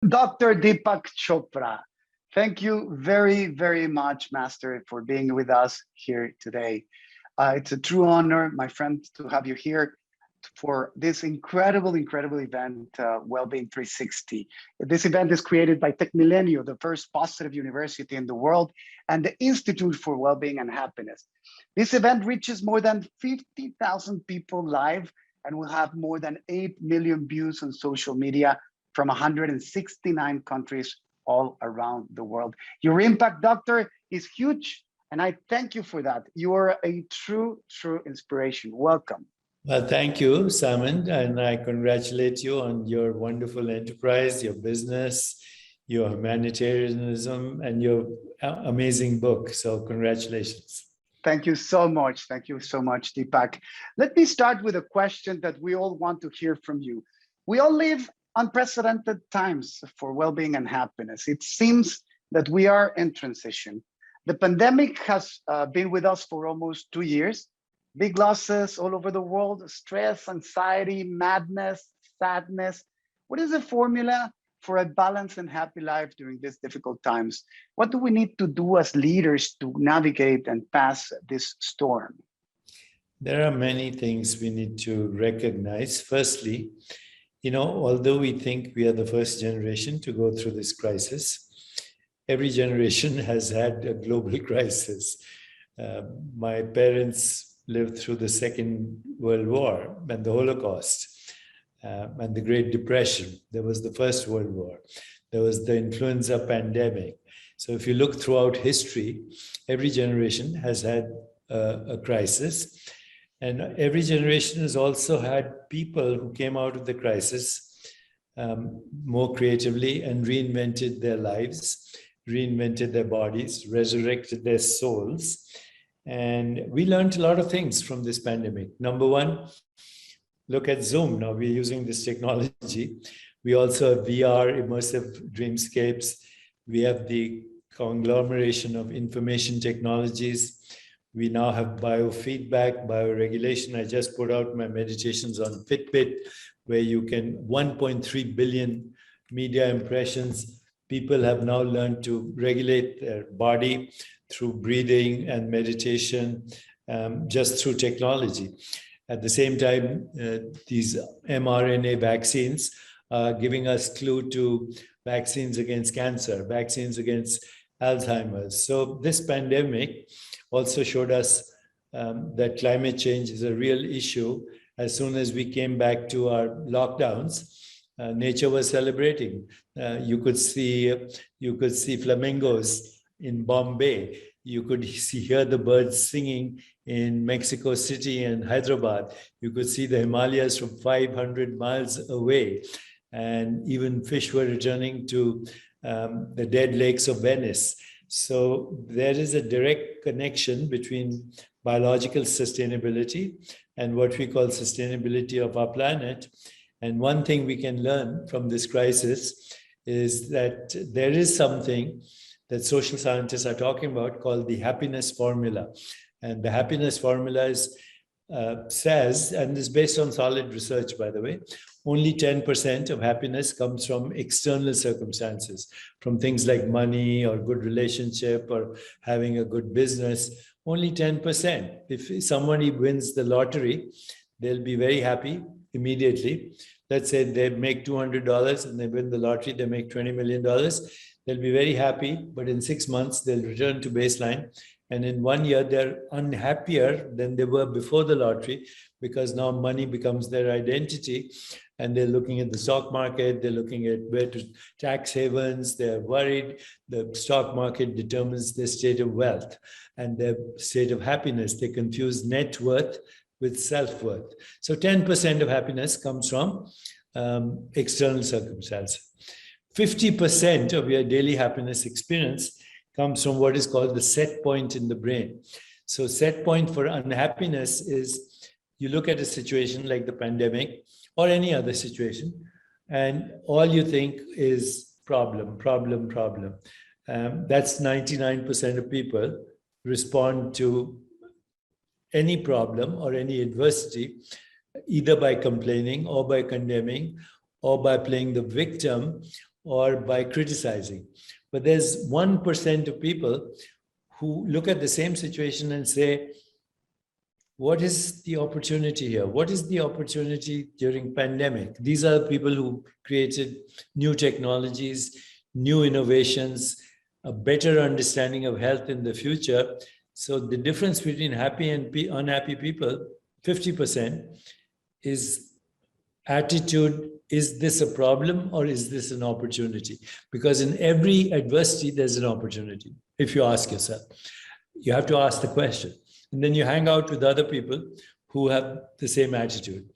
Dr. Deepak Chopra. Thank you very, very much, Master, for being with us here today. It's a true honor, my friend, to have you here for this incredible event, Wellbeing 360. This event is created by Tech Milenio, the first positive university in the world, and the Institute for Wellbeing and Happiness. This event reaches more than 50,000 people live and will have more than 8 million views on social media from 169 countries all around the world. Your impact, Doctor, is huge, and I thank you for that. You are a true inspiration. Welcome. Well, thank you, Simon, and I congratulate you on your wonderful enterprise, your business, your humanitarianism, and your amazing book. So congratulations. Thank you so much. Thank you so much, Deepak. Let me start with a question that we all want to hear from you. We all live unprecedented times for well-being and happiness. It seems that we are in transition. The pandemic has been with us for almost 2 years. Big losses all over the world, stress, anxiety, madness, sadness. What is the formula for a balanced and happy life during these difficult times? What do we need to do as leaders to navigate and pass this storm? There are many things we need to recognize. Firstly, although we think we are the first generation to go through this crisis, every generation has had a global crisis. My parents lived through the Second World War and the Holocaust and the Great Depression. There was the First World War. There was the influenza pandemic. So if you look throughout history, every generation has had a crisis. And every generation has also had people who came out of the crisis more creatively and reinvented their lives, reinvented their bodies, resurrected their souls. And we learned a lot of things from this pandemic. Number one, look at Zoom. Now we're using this technology. We also have VR, immersive dreamscapes. We have the conglomeration of information technologies. We now have biofeedback, bioregulation. I just put out my meditations on Fitbit, where you can 1.3 billion media impressions. People have now learned to regulate their body through breathing and meditation, just through technology. At the same time, these mRNA vaccines are giving us clue to vaccines against cancer, vaccines against Alzheimer's. So this pandemic also showed us that climate change is a real issue. As soon as we came back to our lockdowns, nature was celebrating. You could see flamingos in Bombay. You could hear the birds singing in Mexico City and Hyderabad. You could see the Himalayas from 500 miles away. And even fish were returning to the dead lakes of Venice. So there is a direct connection between biological sustainability and what we call sustainability of our planet. And one thing we can learn from this crisis is that there is something that social scientists are talking about called the happiness formula. And the happiness formula says, and is based on solid research, by the way, only 10% of happiness comes from external circumstances, from things like money or good relationship or having a good business. Only 10%. If somebody wins the lottery, they'll be very happy immediately. Let's say they make $200 and they win the lottery, they make $20 million. They'll be very happy, but in 6 months, they'll return to baseline. And in 1 year, they're unhappier than they were before the lottery, because now money becomes their identity. And they're looking at the stock market, they're looking at where to tax havens, they're worried. The stock market determines their state of wealth and their state of happiness. They confuse net worth with self-worth. So 10% of happiness comes from external circumstances. 50% of your daily happiness experience comes from what is called the set point in the brain. So set point for unhappiness is you look at a situation like the pandemic or any other situation, and all you think is problem. That's 99% of people respond to any problem or any adversity, either by complaining or by condemning or by playing the victim, or by criticizing. But there's 1% of people who look at the same situation and say, what is the opportunity here? What is the opportunity during pandemic? These are people who created new technologies, new innovations, a better understanding of health in the future. So the difference between happy and unhappy people, 50%, is attitude. Is this a problem or is this an opportunity? Because in every adversity, there's an opportunity. If you ask yourself, you have to ask the question. And then you hang out with other people who have the same attitude.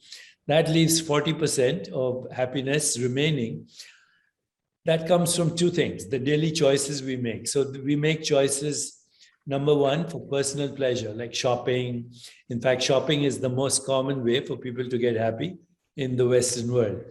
That leaves 40% of happiness remaining. That comes from two things, the daily choices we make. So we make choices, number one, for personal pleasure, like shopping. In fact, shopping is the most common way for people to get happy in the Western world.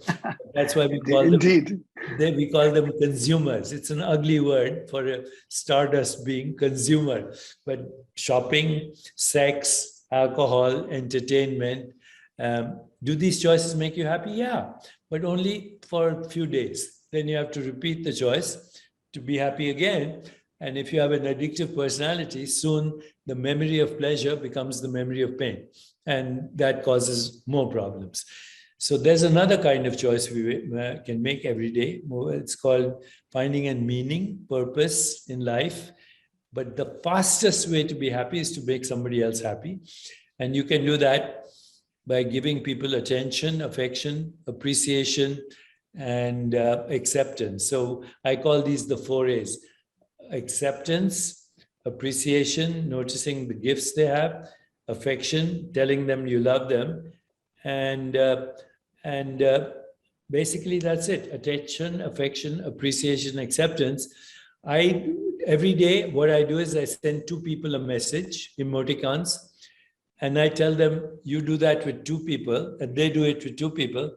That's why we call Indeed. we call them consumers. It's an ugly word for a stardust being, consumer. But shopping, sex, alcohol, entertainment, do these choices make you happy? Yeah, but only for a few days. Then you have to repeat the choice to be happy again. And if you have an addictive personality, soon the memory of pleasure becomes the memory of pain. And that causes more problems. So there's another kind of choice we can make every day. It's called finding a meaning, purpose in life. But the fastest way to be happy is to make somebody else happy. And you can do that by giving people attention, affection, appreciation, and acceptance. So I call these the 4 A's. Acceptance, appreciation, noticing the gifts they have, affection, telling them you love them, and basically that's it. Attention, affection, appreciation, acceptance. Every day what I do is I send 2 people a message, emoticons, and I tell them, you do that with 2 people, and they do it with 2 people.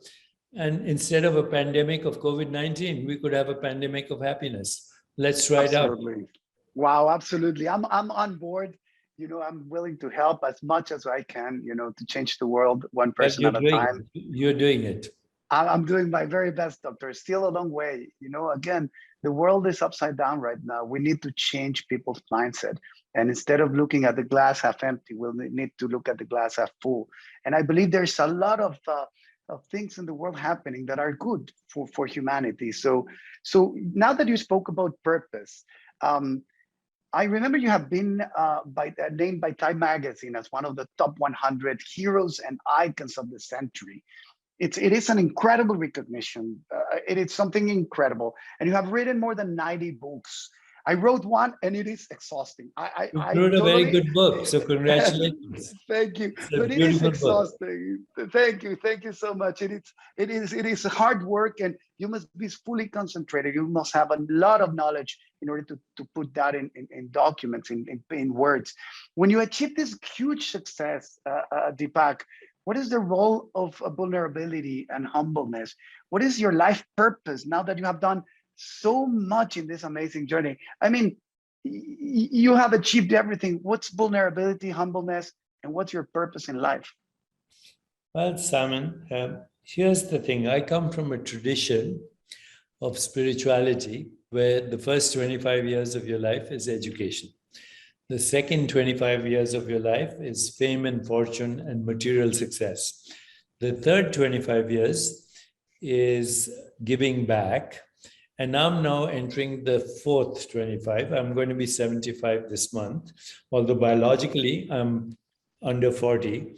And instead of a pandemic of COVID-19, we could have a pandemic of happiness. Let's try it out. Absolutely. Wow, absolutely. I'm on board. I'm willing to help as much as I can, to change the world one person at a time. You're doing it. I'm doing my very best, doctor. Still a long way. Again, the world is upside down right now. We need to change people's mindset. And instead of looking at the glass half empty, we'll need to look at the glass half full. And I believe there's a lot of things in the world happening that are good for humanity. So now that you spoke about purpose, I remember you have been named by Time Magazine as one of the top 100 heroes and icons of the century. It is an incredible recognition. It is something incredible. And you have written more than 90 books. I wrote one and it is exhausting. You wrote a very good book, so congratulations. Thank you. But it is exhausting. Thank you. Thank you so much. It is hard work and you must be fully concentrated. You must have a lot of knowledge in order to put that in documents, in words. When you achieve this huge success, Deepak, what is the role of vulnerability and humbleness? What is your life purpose now that you have done so much in this amazing journey? I mean, you have achieved everything. What's vulnerability, humbleness, and what's your purpose in life? Well, Simon, here's the thing. I come from a tradition of spirituality where the first 25 years of your life is education. The second 25 years of your life is fame and fortune and material success. The third 25 years is giving back. And I'm now entering the fourth 25. I'm going to be 75 this month, although biologically I'm under 40.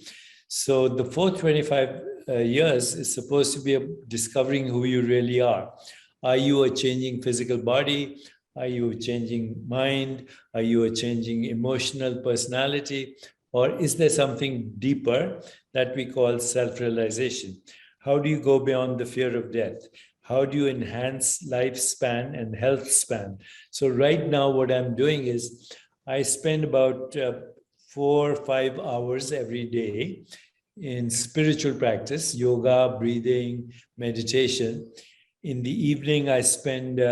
So the fourth 25 years is supposed to be discovering who you really are. Are you a changing physical body? Are you a changing mind? Are you a changing emotional personality? Or is there something deeper that we call self-realization? How do you go beyond the fear of death? How do you enhance lifespan and health span? So right now what I'm doing is I spend about 4 or 5 hours every day in spiritual practice, yoga, breathing, meditation. In the evening, I spend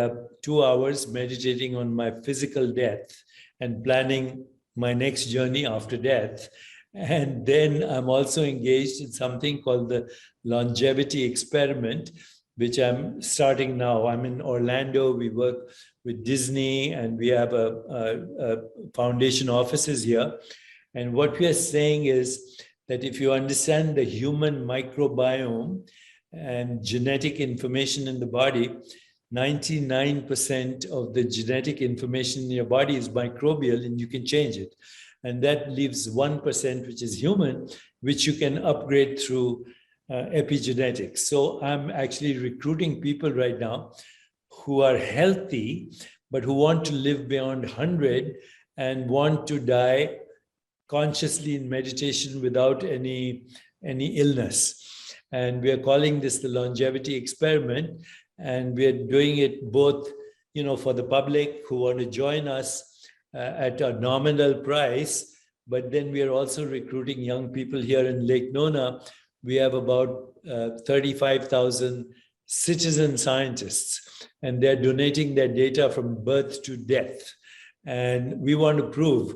2 hours meditating on my physical death and planning my next journey after death. And then I'm also engaged in something called the longevity experiment, which I'm starting now. I'm in Orlando. We work with Disney, and we have a foundation offices here. And what we are saying is that if you understand the human microbiome and genetic information in the body, 99% of the genetic information in your body is microbial, and you can change it. And that leaves 1%, which is human, which you can upgrade through epigenetics. So I'm actually recruiting people right now who are healthy, but who want to live beyond 100 and want to die consciously in meditation without any illness. And we are calling this the longevity experiment. And we are doing it both, for the public who want to join us at a nominal price, but then we are also recruiting young people here in Lake Nona. We have about 35,000 citizen scientists, and they're donating their data from birth to death. And we want to prove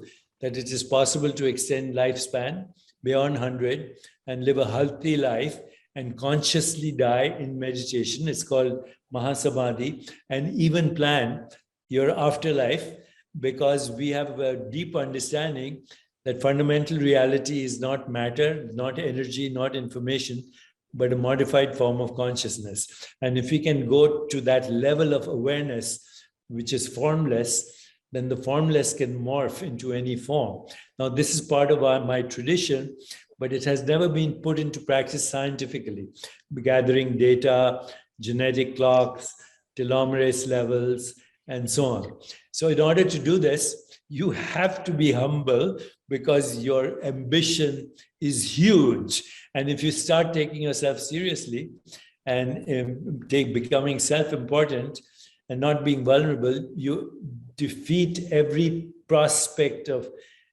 that it is possible to extend lifespan beyond 100 and live a healthy life and consciously die in meditation. It's called Mahasamadhi, and even plan your afterlife, because we have a deep understanding that fundamental reality is not matter, not energy, not information, but a modified form of consciousness. And if we can go to that level of awareness, which is formless, then the formless can morph into any form. Now, this is part of my tradition, but it has never been put into practice scientifically. Gathering data, genetic clocks, telomerase levels, and so on. So in order to do this, you have to be humble, because your ambition is huge. And if you start taking yourself seriously and becoming self-important and not being vulnerable, you defeat every prospect of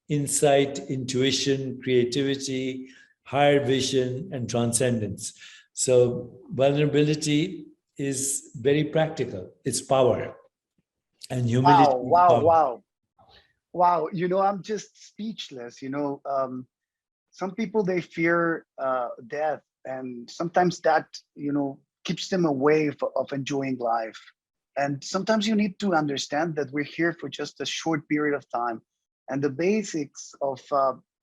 insight, intuition, creativity, higher vision, and transcendence. So vulnerability is very practical. It's power. And humility. Wow. I'm just speechless. Some people, they fear death, and sometimes that, keeps them away of enjoying life. And sometimes you need to understand that we're here for just a short period of time. And the basics of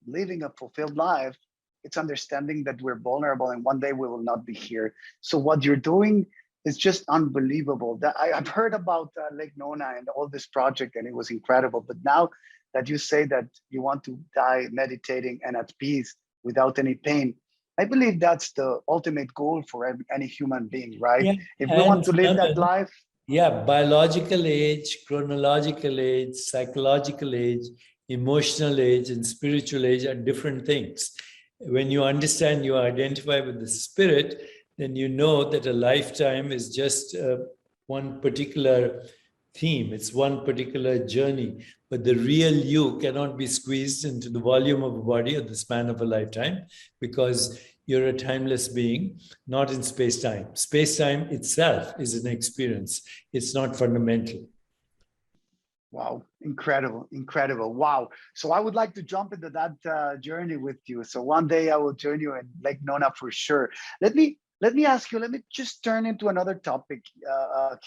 living a fulfilled life, it's understanding that we're vulnerable and one day we will not be here. So what you're doing is just unbelievable. I've heard about Lake Nona and all this project, and it was incredible. But now that you say that you want to die meditating and at peace without any pain, I believe that's the ultimate goal for any human being, right? Yeah, if we want to live that life. Yeah, biological age, chronological age, psychological age, emotional age, and spiritual age are different things. When you understand, you identify with the spirit, then you know that a lifetime is just one particular theme. It's one particular journey. But the real you cannot be squeezed into the volume of a body or the span of a lifetime, because you're a timeless being, not in space-time. Space-time itself is an experience. It's not fundamental. Wow, incredible. Wow. So I would like to jump into that journey with you. So one day I will join you in Lake Nona for sure. Let me ask you, let me just turn into another topic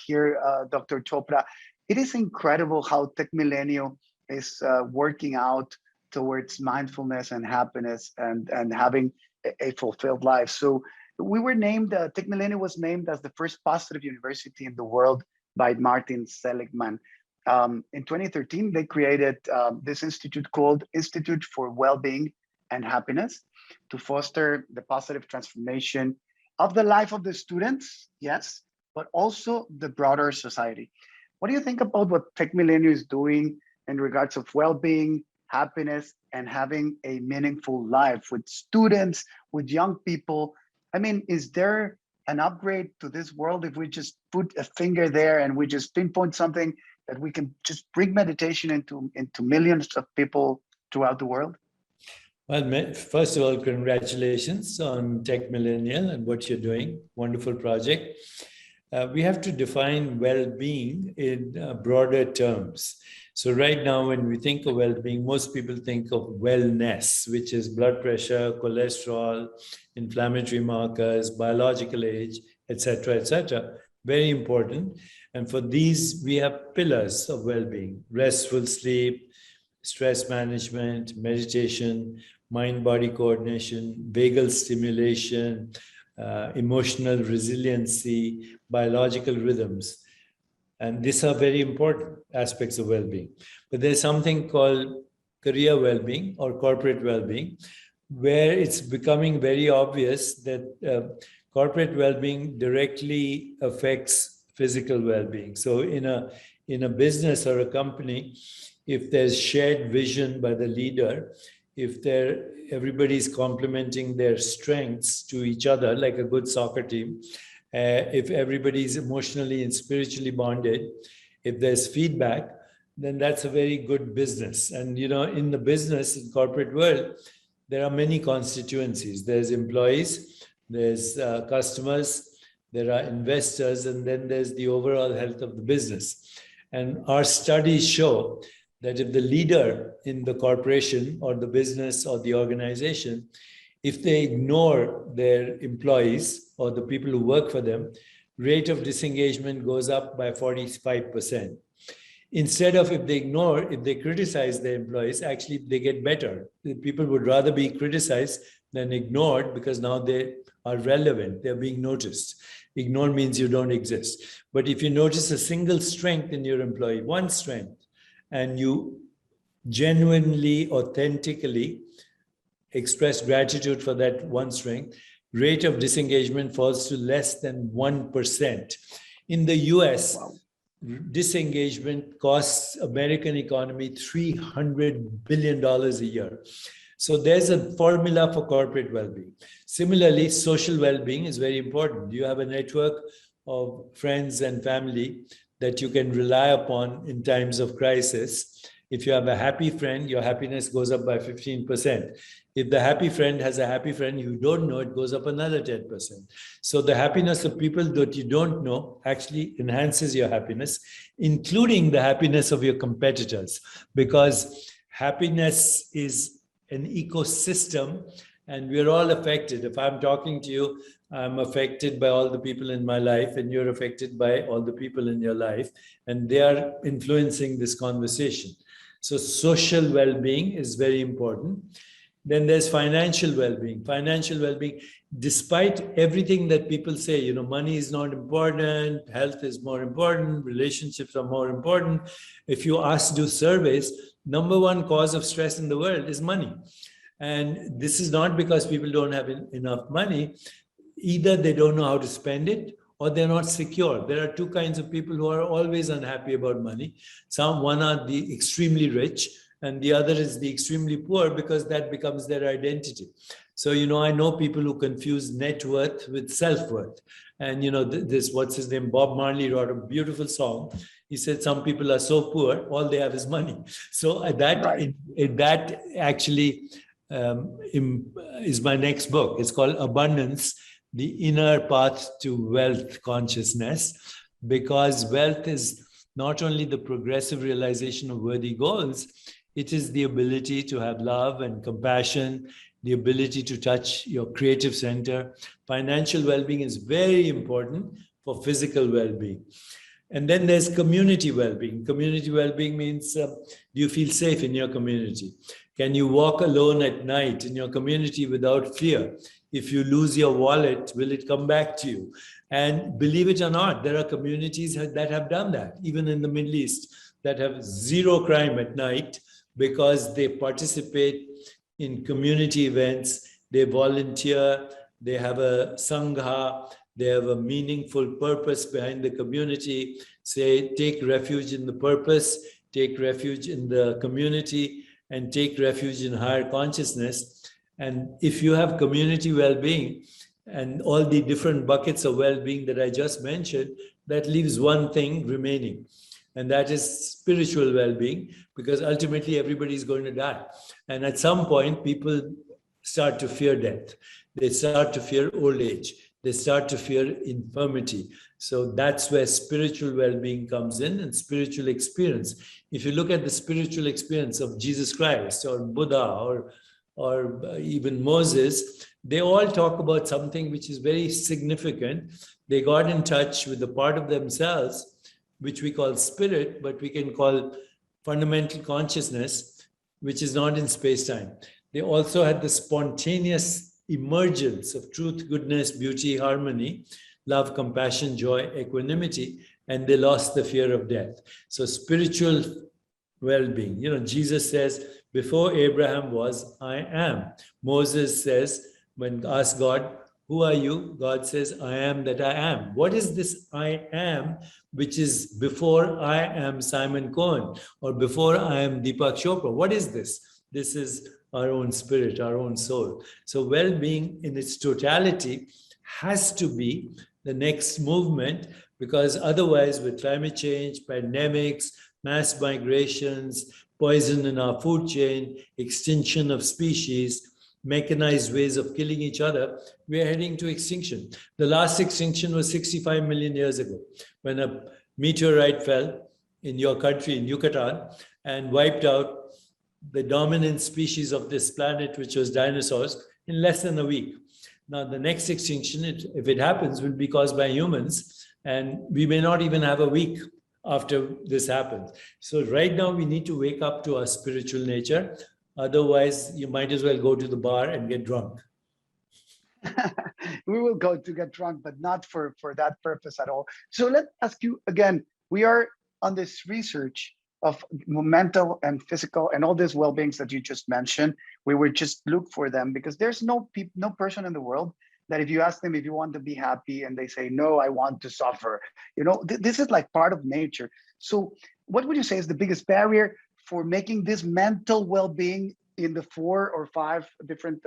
here, Dr. Chopra. It is incredible how Tech Millennium is working out towards mindfulness and happiness and having a fulfilled life. So we were named, Tech Millennium was named as the first positive university in the world by Martin Seligman. In 2013, they created this institute called Institute for Wellbeing and Happiness to foster the positive transformation of the life of the students, yes, but also the broader society. What do you think about what Tech Millennium is doing in regards of well-being, happiness, and having a meaningful life with students, with young people? I mean, is there an upgrade to this world if we just put a finger there and we just pinpoint something that we can just bring meditation into millions of people throughout the world? Well, first of all, congratulations on Tech Millennial and what you're doing. Wonderful project. We have to define well-being in broader terms. So right now, when we think of well-being, most people think of wellness, which is blood pressure, cholesterol, inflammatory markers, biological age, etc., etc. Very important. And for these, we have pillars of well-being: restful sleep, stress management, meditation, mind-body coordination, vagal stimulation, emotional resiliency, biological rhythms. And these are very important aspects of well-being. But there's something called career well-being or corporate well-being, where it's becoming very obvious that corporate well-being directly affects physical well-being. So in a business or a company, if there's shared vision by the leader, if everybody's complementing their strengths to each other like a good soccer team, if everybody's emotionally and spiritually bonded, if there's feedback, then that's a very good business. And in the business, in corporate world, there are many constituencies. There's employees, there's customers, there are investors, and then there's the overall health of the business. And our studies show that if the leader in the corporation or the business or the organization, if they ignore their employees or the people who work for them, rate of disengagement goes up by 45%. Instead of if they criticize their employees, actually they get better. People would rather be criticized than ignored because now they are relevant, they're being noticed. Ignore means you don't exist. But if you notice a single strength in your employee, one strength, and you genuinely, authentically express gratitude for that one strength, rate of disengagement falls to less than 1%. In the US, wow, disengagement costs American economy $300 billion a year. So there's a formula for corporate well-being. Similarly, social well-being is very important. You have a network of friends and family that you can rely upon in times of crisis. If you have a happy friend, your happiness goes up by 15%. If the happy friend has a happy friend you don't know, it goes up another 10%. So the happiness of people that you don't know actually enhances your happiness, including the happiness of your competitors, because happiness is an ecosystem and we're all affected. If I'm talking to you, I'm affected by all the people in my life, and you're affected by all the people in your life, and they are influencing this conversation. So social well-being is very important. Then there's financial well-being. Financial well-being, despite everything that people say, money is not important, health is more important, relationships are more important. If you do surveys, number one cause of stress in the world is money. And this is not because people don't have enough money. Either they don't know how to spend it, or they're not secure. There are two kinds of people who are always unhappy about money. One are the extremely rich, and the other is the extremely poor, because that becomes their identity. So, I know people who confuse net worth with self-worth. And, what's his name? Bob Marley wrote a beautiful song. He said, some people are so poor, all they have is money. So that actually is my next book. It's called Abundance, the Inner Path to Wealth Consciousness, because wealth is not only the progressive realization of worthy goals, it is the ability to have love and compassion, the ability to touch your creative center. Financial well-being is very important for physical well-being. And then there's community well-being. Community well-being means, do you feel safe in your community? Can you walk alone at night in your community without fear? If you lose your wallet, will it come back to you? And believe it or not, there are communities that have done that, even in the Middle East, that have zero crime at night because they participate in community events, they volunteer, they have a sangha, they have a meaningful purpose behind the community. Say, take refuge in the purpose, take refuge in the community, and take refuge in higher consciousness. And if you have community well-being and all the different buckets of well-being that I just mentioned, that leaves one thing remaining. And that is spiritual well-being, because ultimately everybody is going to die. And at some point, people start to fear death. They start to fear old age. They start to fear infirmity. So that's where spiritual well-being comes in, and spiritual experience. If you look at the spiritual experience of Jesus Christ or Buddha or or even Moses, they all talk about something which is very significant. They got in touch with the part of themselves, which we call spirit, but we can call fundamental consciousness, which is not in space-time. They also had the spontaneous emergence of truth, goodness, beauty, harmony, love, compassion, joy, equanimity, and they lost the fear of death. So spiritual well-being. Jesus says, before Abraham was, I am. Moses says, when asked God, who are you? God says, I am that I am. What is this I am, which is before I am Simon Cohen or before I am Deepak Chopra? What is this? This is our own spirit, our own soul. So well-being in its totality has to be the next movement, because otherwise with climate change, pandemics, mass migrations, poison in our food chain, extinction of species, mechanized ways of killing each other, we are heading to extinction. The last extinction was 65 million years ago, when a meteorite fell in your country, in Yucatan, and wiped out the dominant species of this planet, which was dinosaurs, in less than a week. Now, the next extinction, if it happens, will be caused by humans, and we may not even have a week after this happens. So right now, we need to wake up to our spiritual nature. Otherwise, you might as well go to the bar and get drunk. We will go to get drunk, but not for that purpose at all. So let's ask you again, we are on this research of mental and physical and all these well-beings that you just mentioned. We would just look for them because there's no person in the world that if you ask them if you want to be happy and they say, no, I want to suffer. This is like part of nature. So what would you say is the biggest barrier for making this mental well-being in the 4 or 5 different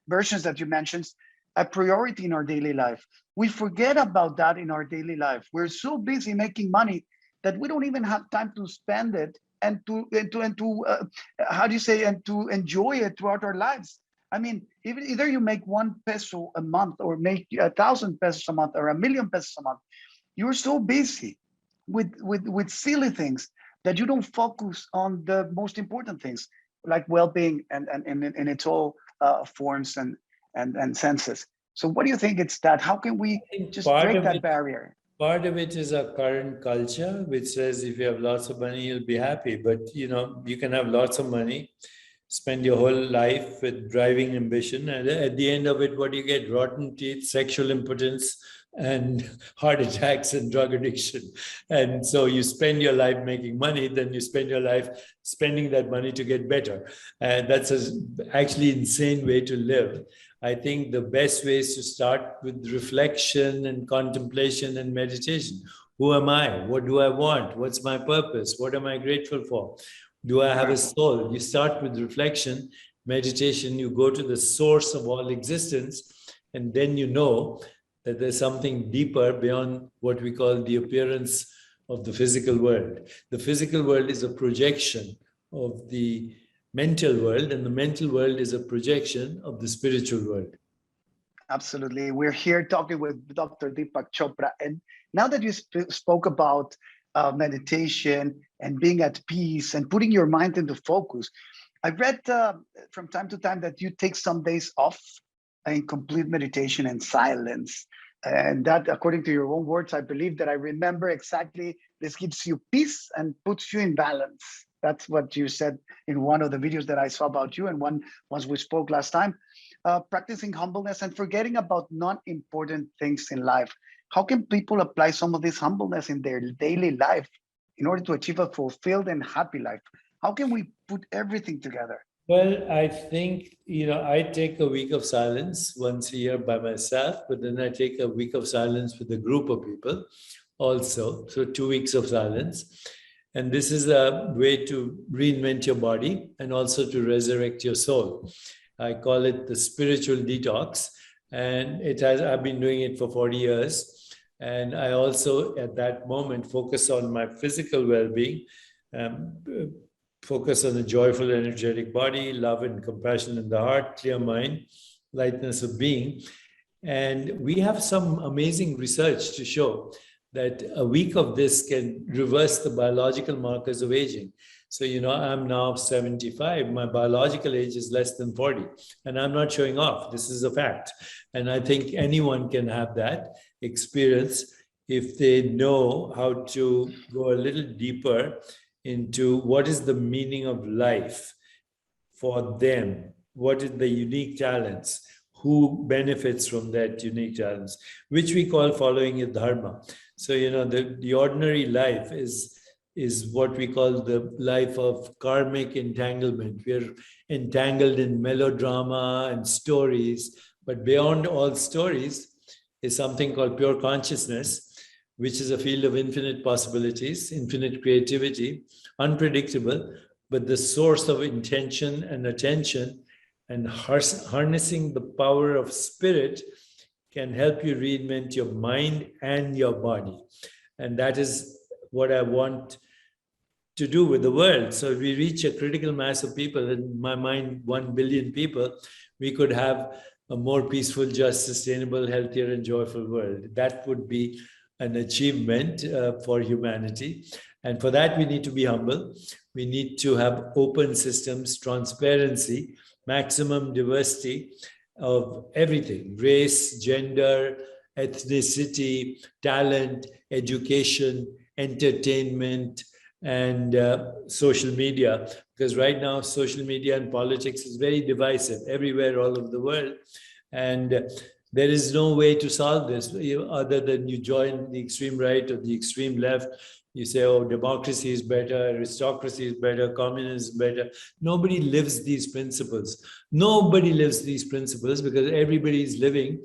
versions that you mentioned a priority in our daily life? We forget about that in our daily life. We're so busy making money that we don't even have time to spend it and to enjoy it throughout our lives. I mean, either you make 1 peso a month or make 1,000 pesos a month or 1,000,000 pesos a month. You're so busy with silly things that you don't focus on the most important things, like well-being and in its all forms and senses. So what do you think it's that? How can we just break that barrier? Part of it is our current culture, which says if you have lots of money, you'll be happy. But, you can have lots of money, spend your whole life with driving ambition. And at the end of it, what do you get? Rotten teeth, sexual impotence, and heart attacks and drug addiction. And so you spend your life making money, then you spend your life spending that money to get better. And that's actually insane way to live. I think the best way is to start with reflection and contemplation and meditation. Who am I? What do I want? What's my purpose? What am I grateful for? Do I have a soul? You start with reflection, meditation, you go to the source of all existence, and then you know that there's something deeper beyond what we call the appearance of the physical world. The physical world is a projection of the mental world, and the mental world is a projection of the spiritual world. Absolutely. We're here talking with Dr. Deepak Chopra. And now that you spoke about meditation and being at peace and putting your mind into focus, I read from time to time that you take some days off in complete meditation and silence. And that, according to your own words, I believe that I remember exactly, this gives you peace and puts you in balance. That's what you said in one of the videos that I saw about you, and once we spoke last time. Practicing humbleness and forgetting about non-important things in life. How can people apply some of this humbleness in their daily life in order to achieve a fulfilled and happy life? How can we put everything together? Well, I think, I take a week of silence once a year by myself, but then I take a week of silence with a group of people also. So 2 weeks of silence. And this is a way to reinvent your body and also to resurrect your soul. I call it the spiritual detox. And I've been doing it for 40 years. And I also, at that moment, focus on my physical well-being, focus on a joyful, energetic body, love and compassion in the heart, clear mind, lightness of being. And we have some amazing research to show that a week of this can reverse the biological markers of aging. So, I'm now 75. My biological age is less than 40, and I'm not showing off. This is a fact. And I think anyone can have that experience if they know how to go a little deeper into what is the meaning of life for them, what is the unique talents, who benefits from that unique talents, which we call following a dharma. So, the ordinary life is what we call the life of karmic entanglement. We're entangled in melodrama and stories, but beyond all stories is something called pure consciousness, which is a field of infinite possibilities, infinite creativity, unpredictable, but the source of intention and attention, and harnessing the power of spirit can help you reinvent your mind and your body. And that is what I want to do with the world. So if we reach a critical mass of people, in my mind, 1 billion people, we could have a more peaceful, just, sustainable, healthier, and joyful world. That would be an achievement for humanity. And for that, we need to be humble. We need to have open systems, transparency, maximum diversity of everything: race, gender, ethnicity, talent, education, entertainment, and social media. Because right now, social media and politics is very divisive everywhere, all over the world. And there is no way to solve this other than you join the extreme right or the extreme left. You say, oh, democracy is better, aristocracy is better, communism is better. Nobody lives these principles. Nobody lives these principles because everybody is living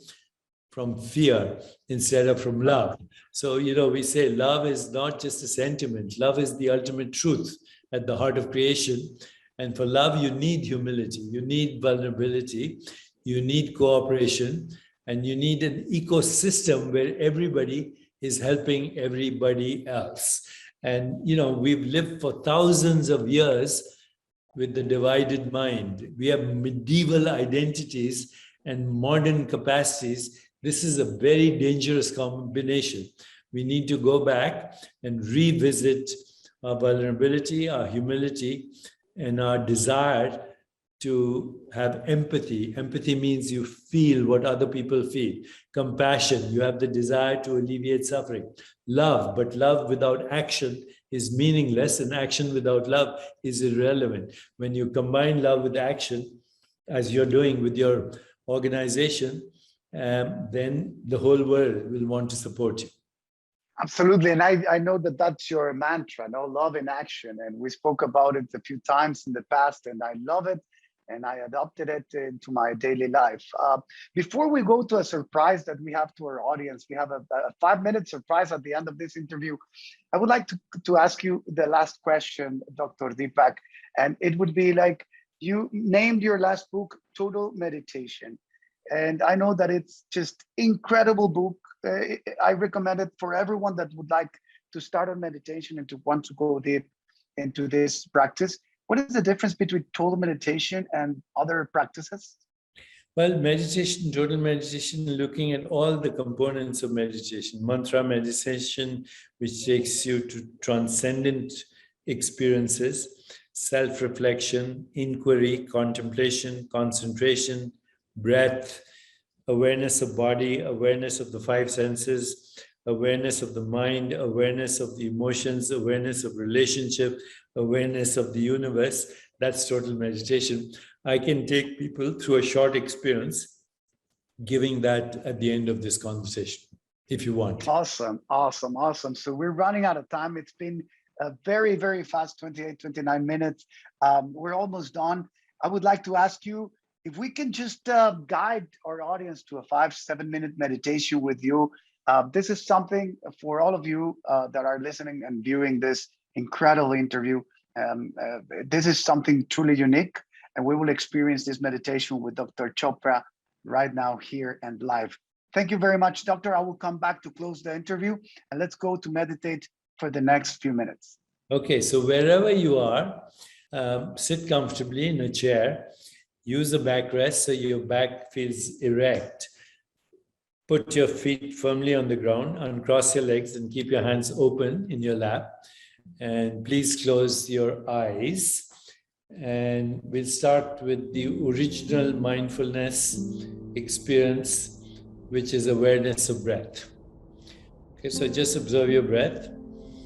from fear instead of from love. So, we say love is not just a sentiment. Love is the ultimate truth at the heart of creation. And for love, you need humility, you need vulnerability, you need cooperation, and you need an ecosystem where everybody is helping everybody else. And, we've lived for thousands of years with the divided mind. We have medieval identities and modern capacities. This is a very dangerous combination. We need to go back and revisit our vulnerability, our humility, and our desire to have empathy. Empathy means you feel what other people feel. Compassion, you have the desire to alleviate suffering. Love, but love without action is meaningless, and action without love is irrelevant. When you combine love with action, as you're doing with your organization, then the whole world will want to support you. Absolutely. And I know that that's your mantra, no, love in action. And we spoke about it a few times in the past, and I love it. And I adopted it into my daily life. Before we go to a surprise that we have to our audience, we have a 5-minute surprise at the end of this interview. I would like to ask you the last question, Dr. Deepak. And it would be like, you named your last book, Total Meditation. And I know that it's just incredible book. I recommend it for everyone that would like to start on meditation and to want to go deep into this practice. What is the difference between total meditation and other practices? Well, meditation, total meditation, looking at all the components of meditation. Mantra meditation, which takes you to transcendent experiences, self-reflection, inquiry, contemplation, concentration, breath, awareness of body, awareness of the 5 senses, awareness of the mind, awareness of the emotions, awareness of relationship, awareness of the universe. That's total meditation. I can take people through a short experience, giving that at the end of this conversation, if you want. Awesome, awesome, awesome. So we're running out of time. It's been a very, very fast 28, 29 minutes. We're almost done. I would like to ask you if we can just guide our audience to a 5-7 minute meditation with you. This is something for all of you that are listening and viewing this incredible interview. This is something truly unique, and we will experience this meditation with Dr. Chopra right now here and live. Thank you very much, Doctor. I will come back to close the interview, and let's go to meditate for the next few minutes. Okay, so wherever you are, sit comfortably in a chair. Use a backrest so your back feels erect. Put your feet firmly on the ground, uncross your legs and keep your hands open in your lap. And please close your eyes. And we'll start with the original mindfulness experience, which is awareness of breath. Okay, so just observe your breath.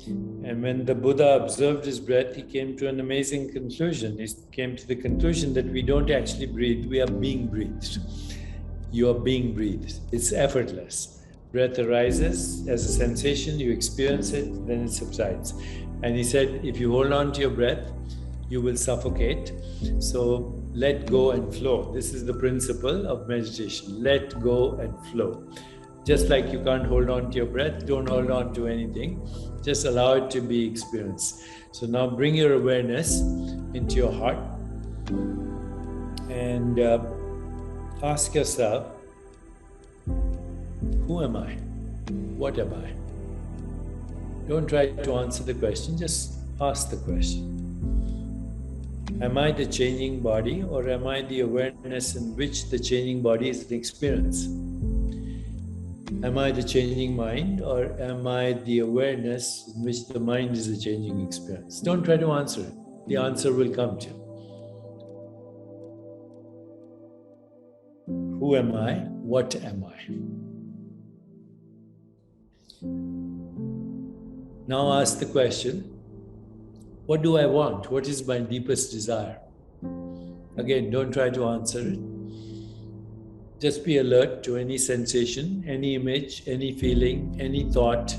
And when the Buddha observed his breath, he came to an amazing conclusion. He came to the conclusion that we don't actually breathe, we are being breathed. You are being breathed. It's effortless. Breath arises as a sensation, you experience it, then it subsides. And he said, if you hold on to your breath, you will suffocate. So let go and flow. This is the principle of meditation. Let go and flow. Just like you can't hold on to your breath, don't hold on to anything. Just allow it to be experienced. So now bring your awareness into your heart and ask yourself, who am I? What am I? Don't try to answer the question, just ask the question. Am I the changing body, or am I the awareness in which the changing body is an experience? Am I the changing mind, or am I the awareness in which the mind is a changing experience? Don't try to answer it. The answer will come to you. Who am I? What am I? Now ask the question, what do I want? What is my deepest desire? Again, don't try to answer it. Just be alert to any sensation, any image, any feeling, any thought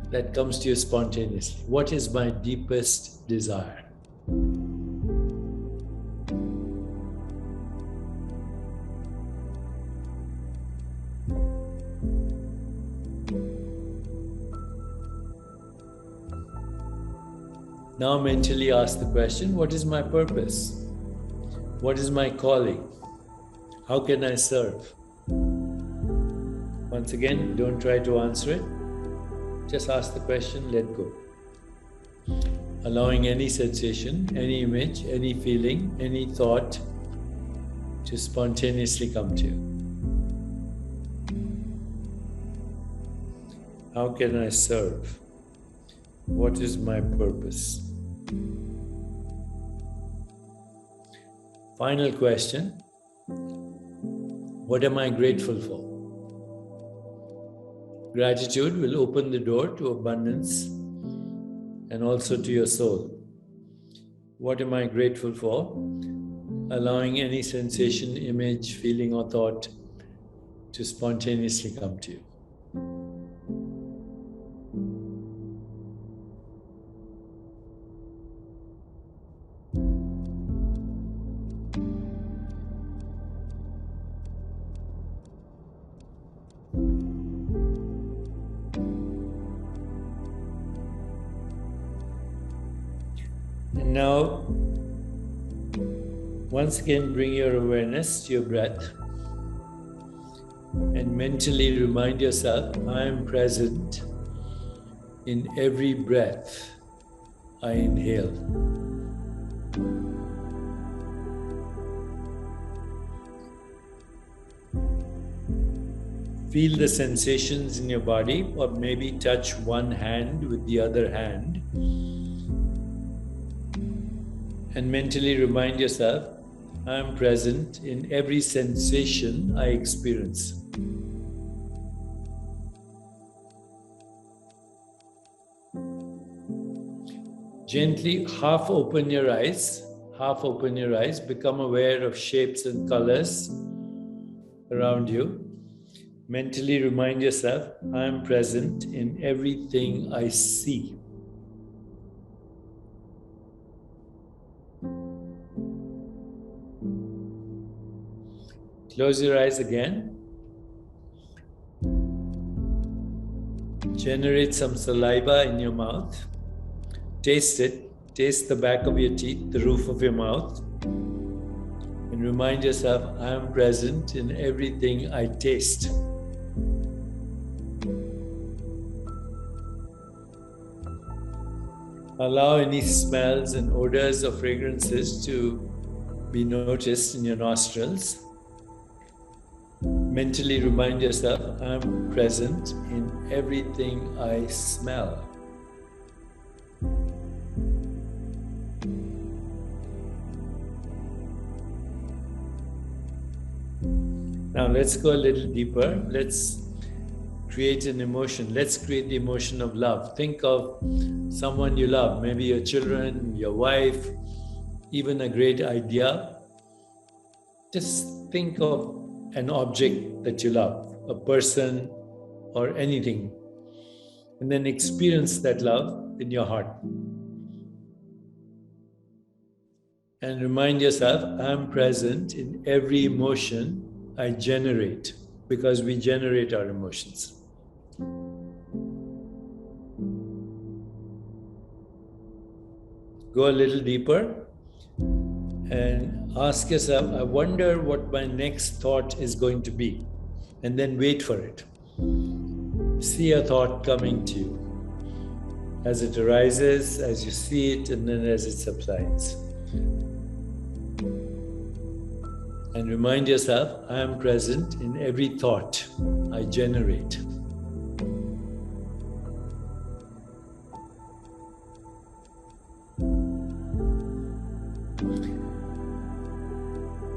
that comes to you spontaneously. What is my deepest desire? Now mentally ask the question, what is my purpose? What is my calling? How can I serve? Once again, don't try to answer it. Just ask the question, let go. Allowing any sensation, any image, any feeling, any thought to spontaneously come to you. How can I serve? What is my purpose? Final question, what am I grateful for? Gratitude will open the door to abundance and also to your soul. What am I grateful for? Allowing any sensation, image, feeling or thought to spontaneously come to you. And now, once again, bring your awareness to your breath and mentally remind yourself, I am present in every breath I inhale. Feel the sensations in your body, or maybe touch one hand with the other hand. And mentally remind yourself, I am present in every sensation I experience. Gently half open your eyes, become aware of shapes and colors around you. Mentally remind yourself, I am present in everything I see. Close your eyes again. Generate some saliva in your mouth. Taste it. Taste the back of your teeth, the roof of your mouth. And remind yourself, I am present in everything I taste. Allow any smells and odors or fragrances to be noticed in your nostrils. Mentally remind yourself, I'm present in everything I smell. Now let's go a little deeper. Let's create an emotion. Let's create the emotion of love. Think of someone you love, maybe your children, your wife, even a great idea. Just think of an object that you love, a person or anything, and then experience that love in your heart. And remind yourself, I'm present in every emotion I generate, because we generate our emotions. Go a little deeper and ask yourself, I wonder what my next thought is going to be. And then wait for it. See a thought coming to you as it arises, as you see it, and then as it subsides. And remind yourself, I am present in every thought I generate.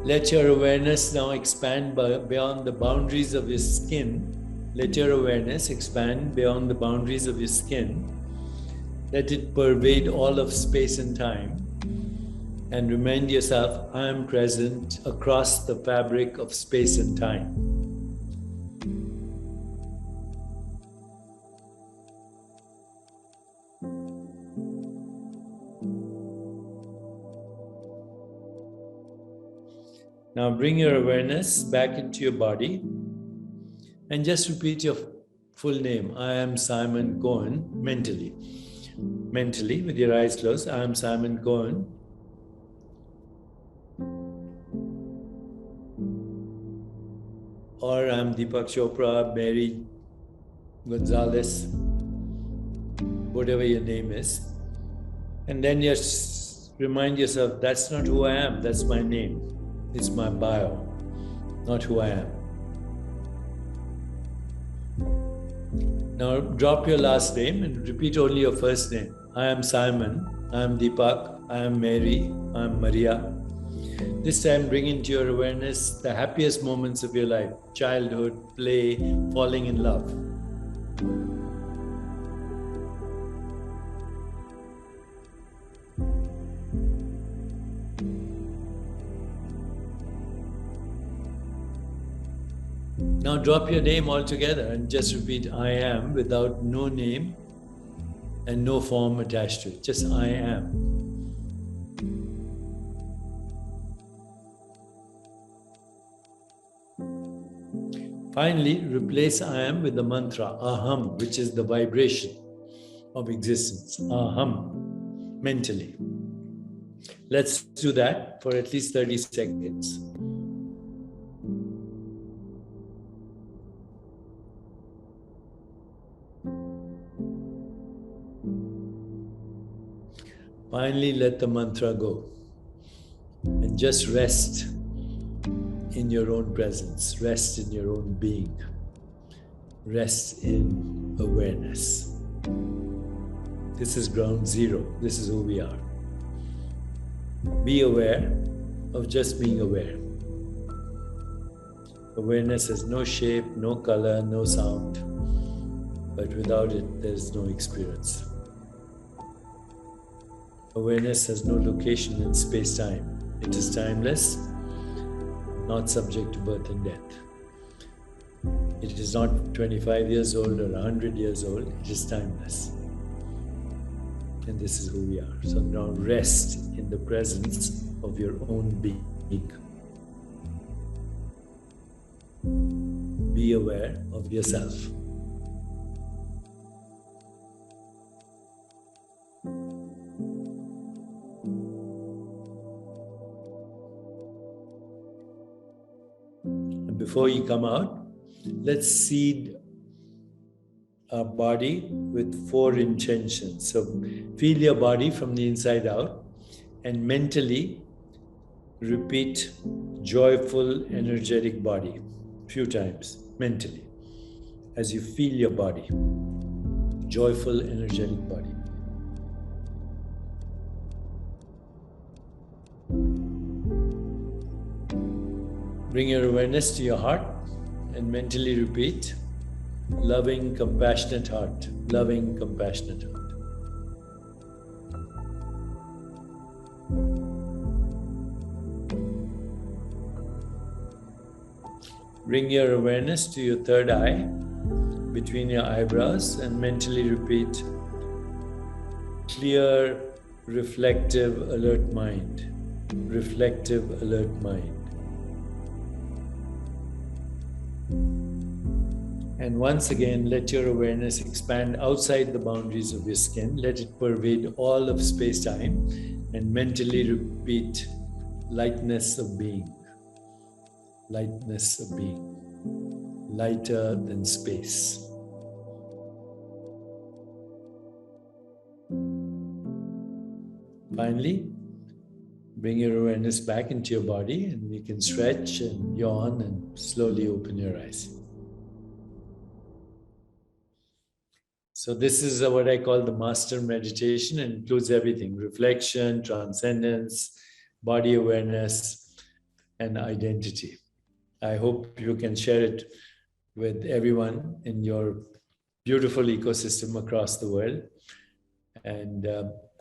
Let your awareness now expand beyond the boundaries of your skin. Let your awareness expand beyond the boundaries of your skin. Let it pervade all of space and time. And remind yourself, I am present across the fabric of space and time. Now bring your awareness back into your body and just repeat your full name. I am Simon Cohen, mentally. Mentally, with your eyes closed, I am Simon Cohen. Or I'm Deepak Chopra, Mary Gonzalez, whatever your name is. And then just remind yourself, that's not who I am, that's my name. It's my bio, not who I am. Now drop your last name and repeat only your first name. I am Simon, I am Deepak, I am Mary, I am Maria. This time bring into your awareness the happiest moments of your life, childhood, play, falling in love. Now drop your name altogether and just repeat I am without no name and no form attached to it. Just I am. Finally, replace I am with the mantra aham, which is the vibration of existence. Aham, mentally. Let's do that for at least 30 seconds. Finally, let the mantra go and just rest in your own presence, rest in your own being, rest in awareness. This is ground zero. This is who we are. Be aware of just being aware. Awareness has no shape, no color, no sound, but without it, there is no experience. Awareness has no location in space-time. It is timeless, not subject to birth and death. It is not 25 years old or 100 years old, it is timeless. And this is who we are. So now rest in the presence of your own being. Be aware of yourself. Before you come out, let's seed our body with 4 intentions. So feel your body from the inside out and mentally repeat joyful, energetic body. few times mentally as you feel your body, joyful, energetic body. Bring your awareness to your heart and mentally repeat, loving, compassionate heart, loving, compassionate heart. Bring your awareness to your third eye, between your eyebrows, and mentally repeat, clear, reflective, alert mind, reflective, alert mind. And once again, let your awareness expand outside the boundaries of your skin. Let it pervade all of space-time and mentally repeat, lightness of being, lightness of being, lighter than space. Finally, bring your awareness back into your body, and you can stretch and yawn and slowly open your eyes. So this is what I call the master meditation. It includes everything: reflection, transcendence, body awareness, and identity. I hope you can share it with everyone in your beautiful ecosystem across the world. And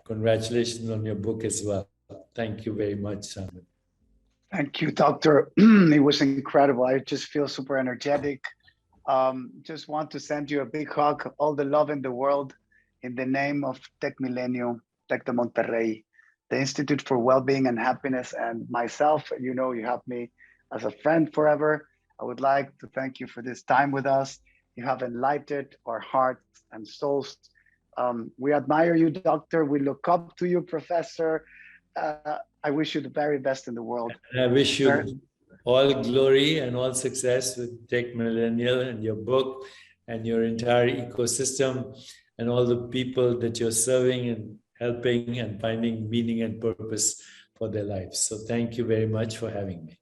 congratulations on your book as well. Thank you very much, Simon. Thank you, Doctor. It was incredible. I just feel super energetic. Just want to send you a big hug, all the love in the world, in the name of Tech Milenio, Tech de Monterrey, the Institute for Wellbeing and Happiness, and myself. You know, you have me as a friend forever. I would like to thank you for this time with us. You have enlightened our hearts and souls. We admire you, Doctor. We look up to you, Professor. I wish you the very best in the world. And I wish you all glory and all success with Tech Millennial and your book and your entire ecosystem and all the people that you're serving and helping and finding meaning and purpose for their lives. So thank you very much for having me.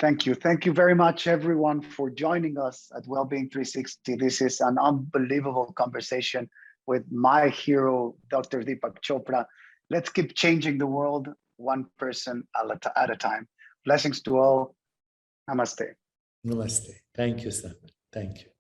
Thank you. Thank you very much, everyone, for joining us at Wellbeing 360. This is an unbelievable conversation with my hero, Dr. Deepak Chopra. Let's keep changing the world one person at a time. Blessings to all. Namaste. Namaste. Thank you, Simon. Thank you.